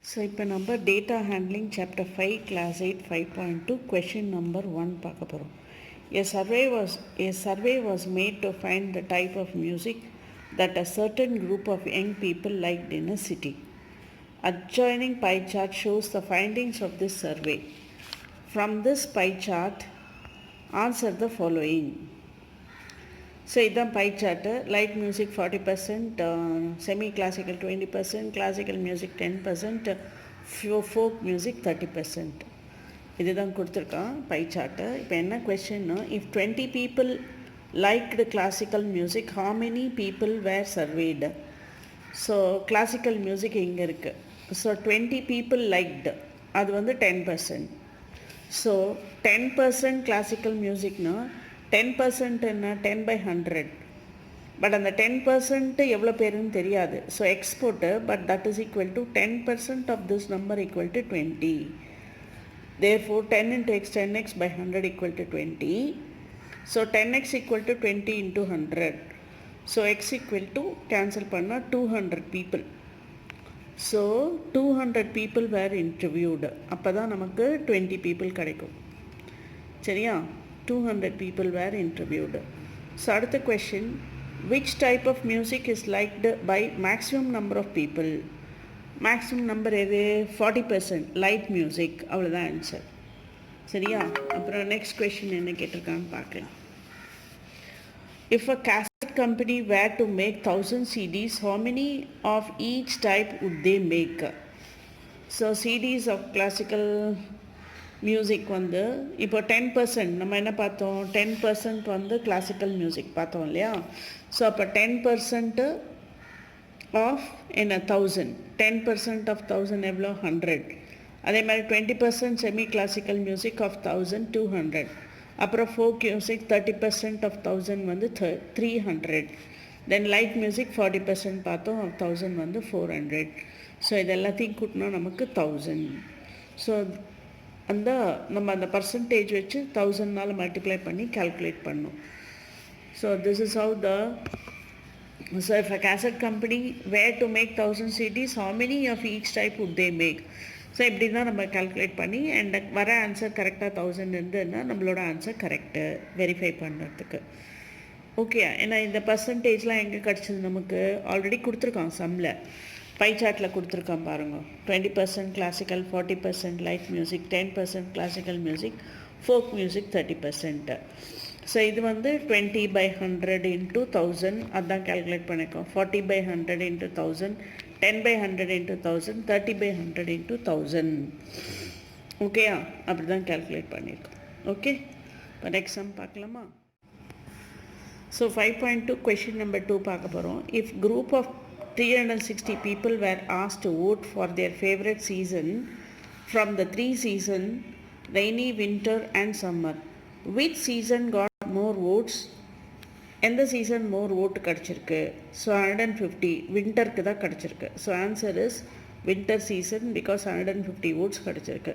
So இப்போ நம்ம data handling chapter 5 class 8 5.2 question number 1 பார்க்க போகிறோம். A survey was made to find the type of music that a certain group of young people liked in a city. Adjoining pie chart shows the findings of this survey. From this pie chart, answer the following. So இதுதான் pie chart. Light music 40%, semi classical 20%, classical music 10%, folk music 30%. இதுதான் கொடுத்துருக்கான் pie chart. இப்போ என்ன கொஸ்டின்னா, if 20 people liked classical music, how many people were surveyed? So classical music இங்கே இருக்குது. So 20 people liked, அது வந்து 10%. ஸோ 10% கிளாசிக்கல் மியூசிக்னா 10% என்ன, 10 by 100. பட் அந்த 10% எவ்வளோ பேருன்னு தெரியாது. So export, but that is equal to 10% of this number equal to 20. Therefore 10 into x 10x by 100 equal to 20. So 10x equal to 20 into 100. So x equal to cancel பண்ணா 200 people. So 200 people were interviewed. அப்போ தான் நமக்கு 20 people கிடைக்கும். சரியா? 200 people were interviewed. So அடுத்த question, which type of music is liked by maximum number of people? Maximum number எது? 40%. Light music. அவ்வளோதான் answer. சரியா? அப்புறம் நெக்ஸ்ட் கொஷின் என்ன கேட்டிருக்கான்னு பார்க்கலாம். If a cassette company were to make 1000 CDs, how many of each type would they make? So CDs of classical music வந்து இப்போ 10% நம்ம என்ன பார்த்தோம், 10% வந்து கிளாசிக்கல் மியூசிக் பார்த்தோம் இல்லையா? ஸோ அப்போ 10% ஆஃப் என்ன 1000, 10% ஆஃப் 1000 எவ்வளோ 100. அதே மாதிரி 20% செமி கிளாசிக்கல் மியூசிக் ஆஃப் 1000 200. அப்புறம் ஃபோக் மியூசிக் 30% ஆஃப் 1000 வந்து 300. தென் லைட் மியூசிக் 40% பார்த்தோம், ஆஃப் 1000 வந்து 400. ஸோ இது எல்லாத்தையும் கூட்டினா நமக்கு 1000. ஸோ அந்த நம்ம அந்த பர்சன்டேஜ் வச்சு 1000 மல்டிப்ளை பண்ணி கால்குலேட் பண்ணோம். So this is how the so if a cassette company were to make 1000 CDs, how many of each type would they make? So இப்படி தான் நம்ம கால்குலேட் பண்ணி அண்ட் வர ஆன்சர் கரெக்டாக 1000 இருந்ததுன்னா நம்மளோட ஆன்சர் கரெக்டு வெரிஃபை பண்ணுறதுக்கு. ஓகே, ஏன்னா இந்த பர்சன்டேஜ்லாம் எங்கே கிடச்சிது நமக்கு ஆல்ரெடி கொடுத்துருக்கான் சம்மில். பை சார்ட்டில் கொடுத்துருக்கான் பாருங்க. 20% classical, 40% light music, 10% classical music, folk music 30%. So இது வந்து 20 by 100 into 1000 அதுதான் கேல்குலேட் பண்ணியிருக்கோம். 40 by 100 into 1000, 10 by 100 into 1000, 30 by 100 into 1000. ஓகேயா? அப்படி தான் கேல்குலேட் பண்ணியிருக்கோம். ஓகே, இப்போ நெக்ஸ்ட் சம் பார்க்கலாமா? ஸோ 5.2 கொஷின் நம்பர் 2 பார்க்க போகிறோம். If group of 360 people were asked to vote for their favorite season from the 3 seasons, rainy, winter and summer. Which season got more votes? எந்த season more vote கிடச்சிருக்கு? So 150 வின்டருக்கு தான் கிடச்சிருக்கு. So answer is winter season because 150 votes கிடச்சிருக்கு.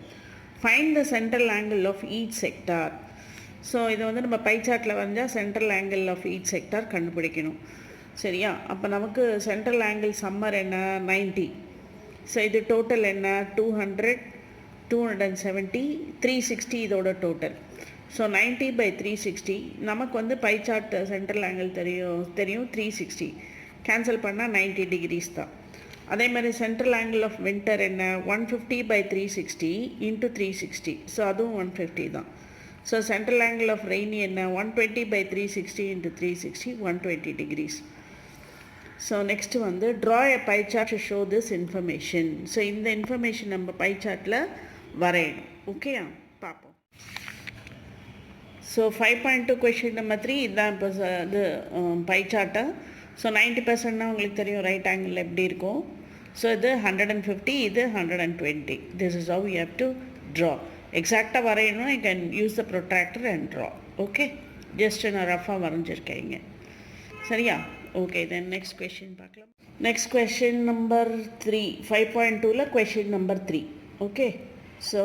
Find the central angle of each sector. So இதை வந்து நம்ம pie சார்ட்டில் வந்தால் central angle of each sector கண்டுபிடிக்கணும். சரியா? அப்போ நமக்கு சென்ட்ரல் ஆங்கிள் சம்மர் என்ன 90. ஸோ இது டோட்டல் என்ன 200, 270, 360 இதோட டோட்டல். ஸோ 90 by 360 நமக்கு வந்து பை சார்ட் சென்ட்ரல் ஆங்கிள் தெரியும் 360. கேன்சல் பண்ணால் 90 degrees தான். அதே மாதிரி சென்ட்ரல் ஆங்கிள் ஆஃப் வின்டர் என்ன 150 by 360 into 360. ஸோ அதுவும் 150 தான். So central angle of rainy என்ன 120 by 360 into 360, 120 degrees. So next வந்து draw a pie chart to show this information. So இந்த இன்ஃபர்மேஷன் நம்ம பை சார்ட்டில் வரையணும். ஓகேயா? பார்ப்போம். ஸோ 5.2 கொஷின் நம்பர் 3 இதுதான் இப்போ இது பை சார்ட்டை. ஸோ 90%னா உங்களுக்கு தெரியும் ரைட் ஆங்கிள் எப்படி இருக்கும். ஸோ இது 150, இது 120. This is how you have to draw. எக்ஸாக்டாக வரையணும். You can use the protractor and draw. Okay, just நான் ரஃபாக வரைஞ்சிருக்கேங்க. சரியா? ஓகே, தென் நெக்ஸ்ட் கொஷின் பார்க்கலாம். நெக்ஸ்ட் கொஷின் நம்பர் 3 5.2ல question number 3. Okay, so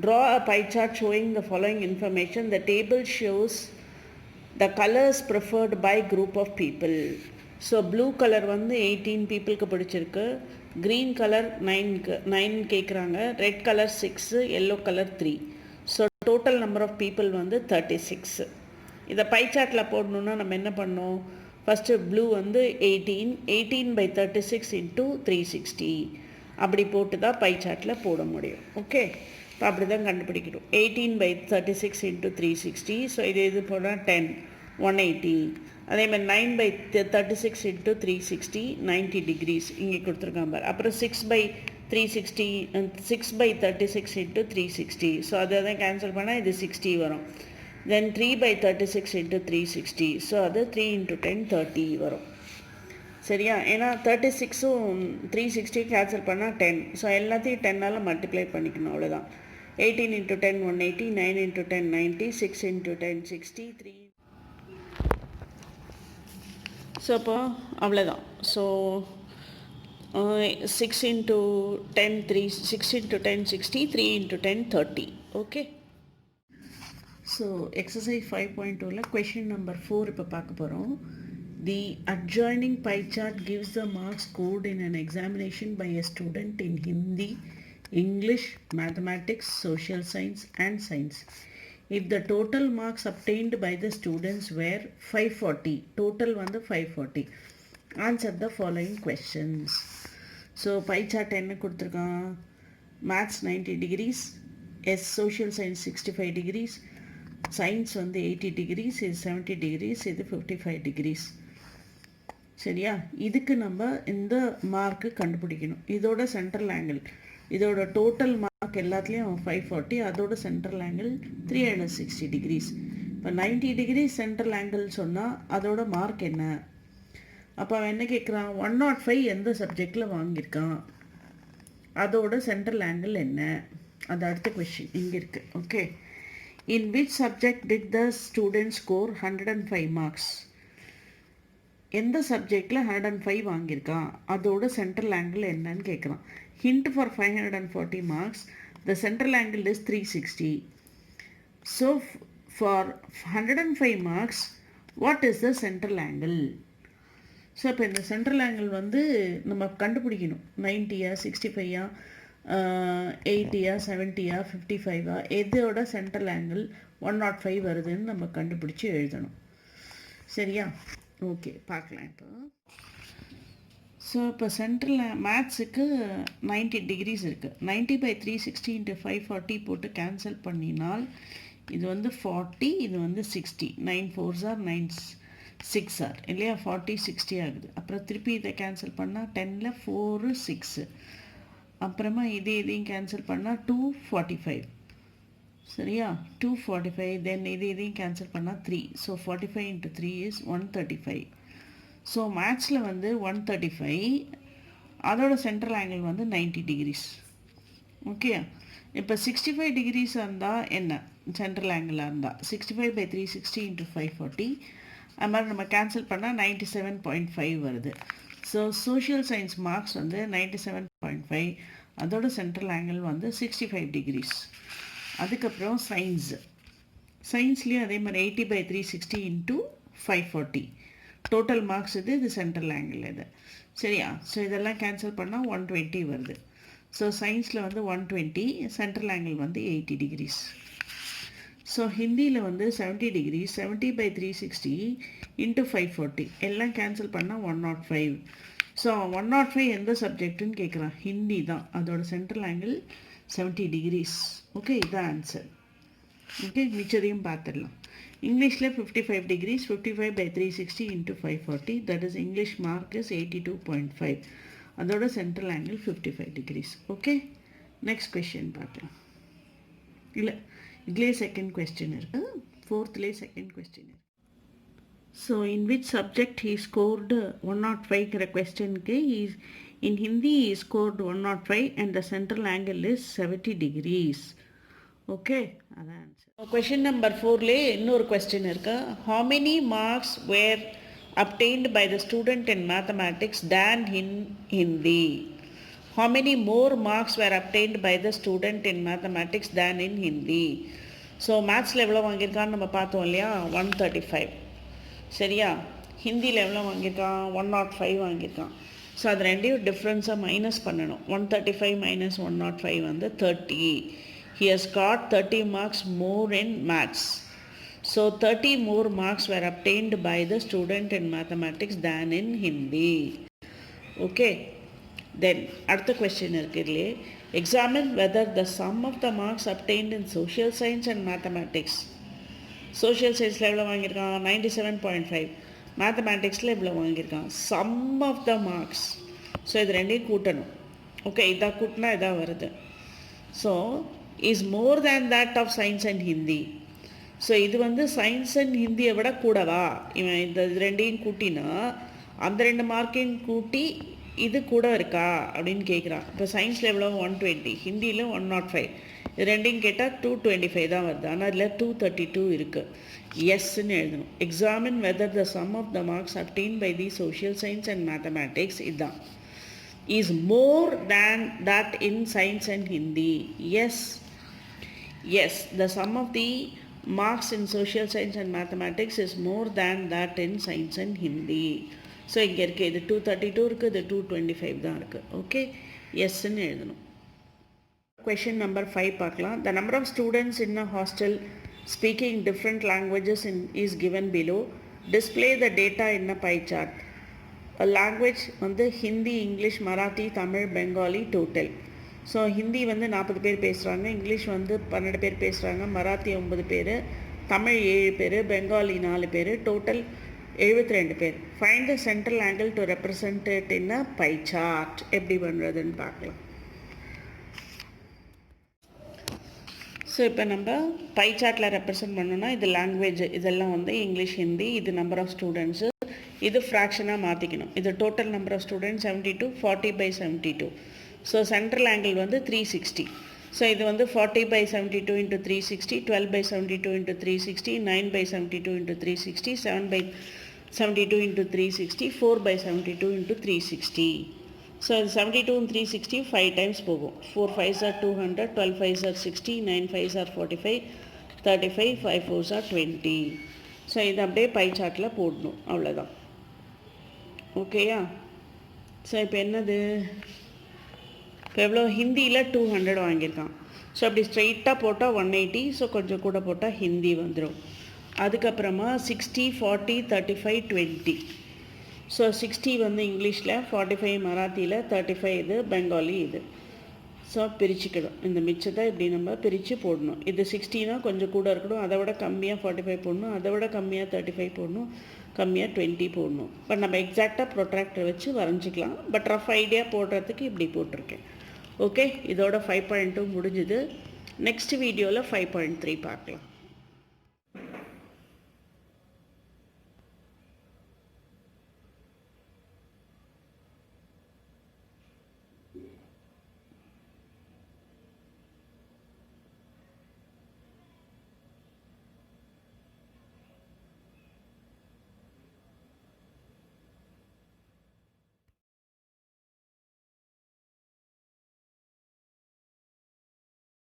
draw a pie chart showing the following information. The table shows the colors preferred by group of people. So blue colour வந்து 18 பீப்புளுக்கு பிடிச்சிருக்கு, green colour 9 கேட்குறாங்க, red colour 6, yellow colour 3. So total number of people வந்து 36. இதை by சார்ட்டில் போடணுன்னா நம்ம என்ன பண்ணோம், ஃபஸ்ட்டு ப்ளூ வந்து 18/36 இன்ட்டு 360 அப்படி போட்டு தான் பை சார்ட்டில் போட முடியும். ஓகே, இப்போ அப்படி தான் கண்டுபிடிக்கணும். 18/36 இன்ட்டு 360. ஸோ இது போனால் 10, 180. அதே மாதிரி 9/36 இன்ட்டு 360 90 டிகிரிஸ் இங்கே கொடுத்துருக்காங்க பாரு. அப்புறம் 6/360 6/36 இன்ட்டு 360. ஸோ அதை தான் கேன்சல் பண்ணால் இது 60 வரும். தென் 3/36 இன்ட்டு 360. ஸோ அது 3 × 10 30 வரும். சரியா? ஏன்னா 36ம் 360 கேன்சல் பண்ணால் 10. ஸோ எல்லாத்தையும் 10ஆல் மல்டிப்ளை பண்ணிக்கணும், அவ்வளோதான். 18 × 10 180, 9 × 10 90, 6 × 10 60, 3. ஸோ அப்போ அவ்வளோதான். ஸோ 6 × 10 3, 6 × 10 60, 3 × 10 30. ஓகே, ஸோ எக்ஸசைஸ் 5.2ல கொஷின் நம்பர் 4 இப்போ பார்க்க போகிறோம். The adjoining pie chart gives the marks scored in an examination by a student in Hindi, English, Mathematics, Social Science and Science. If the total marks obtained by the students were 540, total வந்து 540. Answer the following questions. So pie chart என்ன கொடுத்துருக்கான், Maths 90 degrees, Social Science 65 degrees, Science வந்து 80 degrees, இது 70 degrees, இது 55 degrees. சரியா? இதுக்கு நம்ம இந்த மார்க்கு கண்டுபிடிக்கணும். இதோட சென்ட்ரல் ஆங்கிள், இதோட டோட்டல் மார்க் எல்லாத்துலேயும் 540, அதோட சென்ட்ரல் ஆங்கிள் 360 டிகிரிஸ். இப்போ 90 டிகிரி சென்ட்ரல் ஆங்கிள் சொன்னால் அதோட மார்க் என்ன? அப்போ அவன் என்ன கேட்குறான், 105 எந்த சப்ஜெக்டில் வாங்கியிருக்கான், அதோட சென்ட்ரல் ஆங்கிள் என்ன? அது அடுத்த கொஷின் இங்கே இருக்குது. Okay, in which subject did the student score 105 marks? எந்த சப்ஜெக்டில் 105 வாங்கியிருக்கான், அதோட சென்ட்ரல் ஆங்கிள் என்னன்னு கேட்குறான். Hint for 540 marks, the central angle is 360. So for 105 marks what is the central angle? So இப்போ இந்த சென்ட்ரல் ஆங்கிள் வந்து நம்ம கண்டுபிடிக்கணும். 90யா 65யா 80யா 70யா 55ஆ, எதோட சென்ட்ரல் ஆங்கிள் 105 வருதுன்னு நம்ம கண்டுபிடிச்சி எழுதணும். சரியா? ஓகே, பார்க்கலாம் இப்போ. ஸோ இப்போ சென்ட்ரல் மேத்ஸுக்கு 90 டிகிரிஸ் இருக்குது. 90/360 × 540 போட்டு கேன்சல் பண்ணினால் இது வந்து 40, இது வந்து 60. 9 4s are 9 6 are இல்லையா, 40 60 ஆகுது. அப்புறம் திருப்பி இதை கேன்சல் பண்ணால் 10ல் 4 6, அப்புறமா இதையும் கேன்சல் பண்ணால் 245. சரியா? 245. தென் இதையும் கேன்சல் பண்ணால் 3. So 45 × 3 is 135. ஸோ மேத்ஸில் வந்து 135, அதோட சென்ட்ரல் ஆங்கிள் வந்து 90 டிகிரிஸ். ஓகே, இப்போ 65 டிகிரிஸாக இருந்தால் என்ன சென்ட்ரல் ஆங்கிளாக இருந்தால் 65/360 × 540. அது மாதிரி நம்ம கேன்சல் பண்ணால் 97.5 வருது. ஸோ சோஷியல் சயின்ஸ் மார்க்ஸ் வந்து 97.5, அதோட சென்ட்ரல் ஆங்கிள் வந்து 65 டிகிரிஸ். அதுக்கப்புறம் சயின்ஸ்லேயும் அதே மாதிரி 80/360 × 540. டோட்டல் மார்க்ஸ் இது சென்ட்ரல் ஆங்கிள் இது. சரியா? ஸோ இதெல்லாம் கேன்சல் பண்ணால் 120 வருது. ஸோ சயின்ஸில் வந்து 120, சென்ட்ரல் ஆங்கிள் வந்து 80 டிகிரிஸ். ஸோ ஹிந்தியில் வந்து 70 டிகிரி, 70/360 × 540 எல்லாம் கேன்சல் பண்ணால் 105. ஸோ 105 எந்த சப்ஜெக்ட்டுன்னு கேட்குறான், ஹிந்தி தான், அதோட சென்ட்ரல் ஆங்கிள் 70 டிகிரிஸ். ஓகே, இதுதான் ஆன்சர். ஓகே, மிச்சதையும் பார்த்துடலாம். இங்கிலீஷில் 55 degrees, 55/360 × 540, that is English mark is 82.5, அதோட central angle 55 degrees. Okay, next question பார்க்கலாம். இல்லை, இதுலேயே செகண்ட் கொஸ்டின் இருக்குது, 4th செகண்ட் கொஸ்டின் இருக்குது. So in which subject he scored 105ங்கிற கொஸ்டினுக்கு in Hindi he scored 105 and the central angle is 70 degrees. Okay, அதான் answer. Question number 4லே இன்னொரு question இருக்கு. How many marks were obtained by the student in mathematics than in Hindi? How many more marks were obtained by the student in mathematics than in Hindi? So மேத்ஸில் எவ்வளோ வாங்கியிருக்கான்னு நம்ம பார்த்தோம் இல்லையா, 135. சரியா? ஹிந்தியில் எவ்வளோ வாங்கியிருக்கான் 105 வாங்கியிருக்கான். ஸோ அது ரெண்டையும் டிஃப்ரென்ஸாக மைனஸ் பண்ணணும். 135 minus 105 வந்து 30. He has got 30 marks more in maths. So 30 more marks were obtained by the student in mathematics than in Hindi. Okay. Then அடுத்த question இருக்குல்லையே, examine whether the sum of the marks obtained in social science and mathematics. Social சயின்ஸில் எவ்வளோ வாங்கியிருக்கான் 97.5. மேத்தமேட்டிக்ஸில் இவ்வளோ வாங்கியிருக்கான். Sum of the marks. So இது ரெண்டையும் கூட்டணும். ஓகே, இதாக கூட்டினா இதாக வருது. So is more than that of science and Hindi. So இது வந்து சயின்ஸ் அண்ட் ஹிந்தியை விட கூடவா? இவன் இந்த ரெண்டையும் கூட்டினா அந்த 2 மார்க்கையும் கூட்டி இது கூட இருக்கா அப்படின்னு கேட்குறான். இப்போ சயின்ஸில் எவ்வளோ 120, ஹிந்தியில் 105. இது ரெண்டையும் கேட்டால் 225 தான் வருது. ஆனால் அதில் 232 இருக்குது. எஸ்ன்னு எழுதணும். Examine whether the sum of the marks obtained by the social science and mathematics இதுதான் is more than that in science and Hindi. Yes the sum of the marks in social science and mathematics is more than that in science and Hindi. So இங்கே இருக்குது, இது 232 இருக்குது, இது 225 தான் இருக்குது. Okay, எஸ்ன்னு எழுதணும். Question number 5 பார்க்கலாம். The number of students in a hostel speaking different languages is given below. Display the data in a pie chart. A language வந்து Hindi, English, Marathi, Tamil, Bengali total. So Hindi வந்து 40 பேர் பேசுகிறாங்க, இங்கிலீஷ் வந்து 12 பேர் பேசுகிறாங்க, மராத்தி 9 பேர், தமிழ் 7 பேர், பெங்காலி 4 பேர், டோட்டல் 72 பேர். Find the central angle to represent it in a pie chart. எப்படி பண்ணுறதுன்னு பார்க்கலாம். ஸோ இப்போ நம்ம பை சார்ட்டில் ரெப்ரசன்ட் பண்ணோன்னா இது லாங்குவேஜ், இதெல்லாம் வந்து இங்கிலீஷ், ஹிந்தி, இது நம்பர் ஆஃப் ஸ்டூடெண்ட்ஸு, இது ஃப்ராக்ஷனாக மாற்றிக்கணும். இது total number of students 72, 40/72. So central angle வந்து 360. ஸோ இது வந்து 40/72 into 360, 12/72 into 360, 9/72 into 360, 7/72 into 360, 4/72 into 360. So இது 72 and 360 5 times போகும். 4 5s are 200, 12 5s are 60, 9 5s are 45, 35, 5 4s are 20. So இது அப்படியே பை சார்ட்டில் போடணும், அவ்வளோதான். ஓகேயா? ஸோ இப்போ என்னது, இப்போ எவ்வளோ ஹிந்தியில் 200 வாங்கியிருக்கான். ஸோ அப்படி ஸ்ட்ரெயிட்டாக போட்டால் 180. ஸோ கொஞ்சம் கூட போட்டால் ஹிந்தி வந்துடும். அதுக்கப்புறமா 60, 40, 35, 20. ஸோ 60 வந்து இங்கிலீஷில், 45 மராத்தியில், 35 இது பெங்காலி இது. ஸோ பிரிச்சுக்கிடும். இந்த மிச்சத்தை இப்படி நம்ம பிரித்து போடணும். இது 60னா கொஞ்சம் கூட இருக்கணும், அதை விட கம்மியாக 45 போடணும், அதை விட கம்மியாக 35 போடணும், கம்மியாக 20 போடணும். பட் நம்ம எக்ஸாக்டாக ப்ரொட்ராக்டர் வச்சு வரைஞ்சிக்கலாம். பட் ரஃப் ஐடியா போடுறதுக்கு இப்படி போட்டிருக்கேன். ஓகே, இதோட 5.2 முடிஞ்சுது. நெக்ஸ்ட் வீடியோவில் 5.3 பார்க்கலாம்.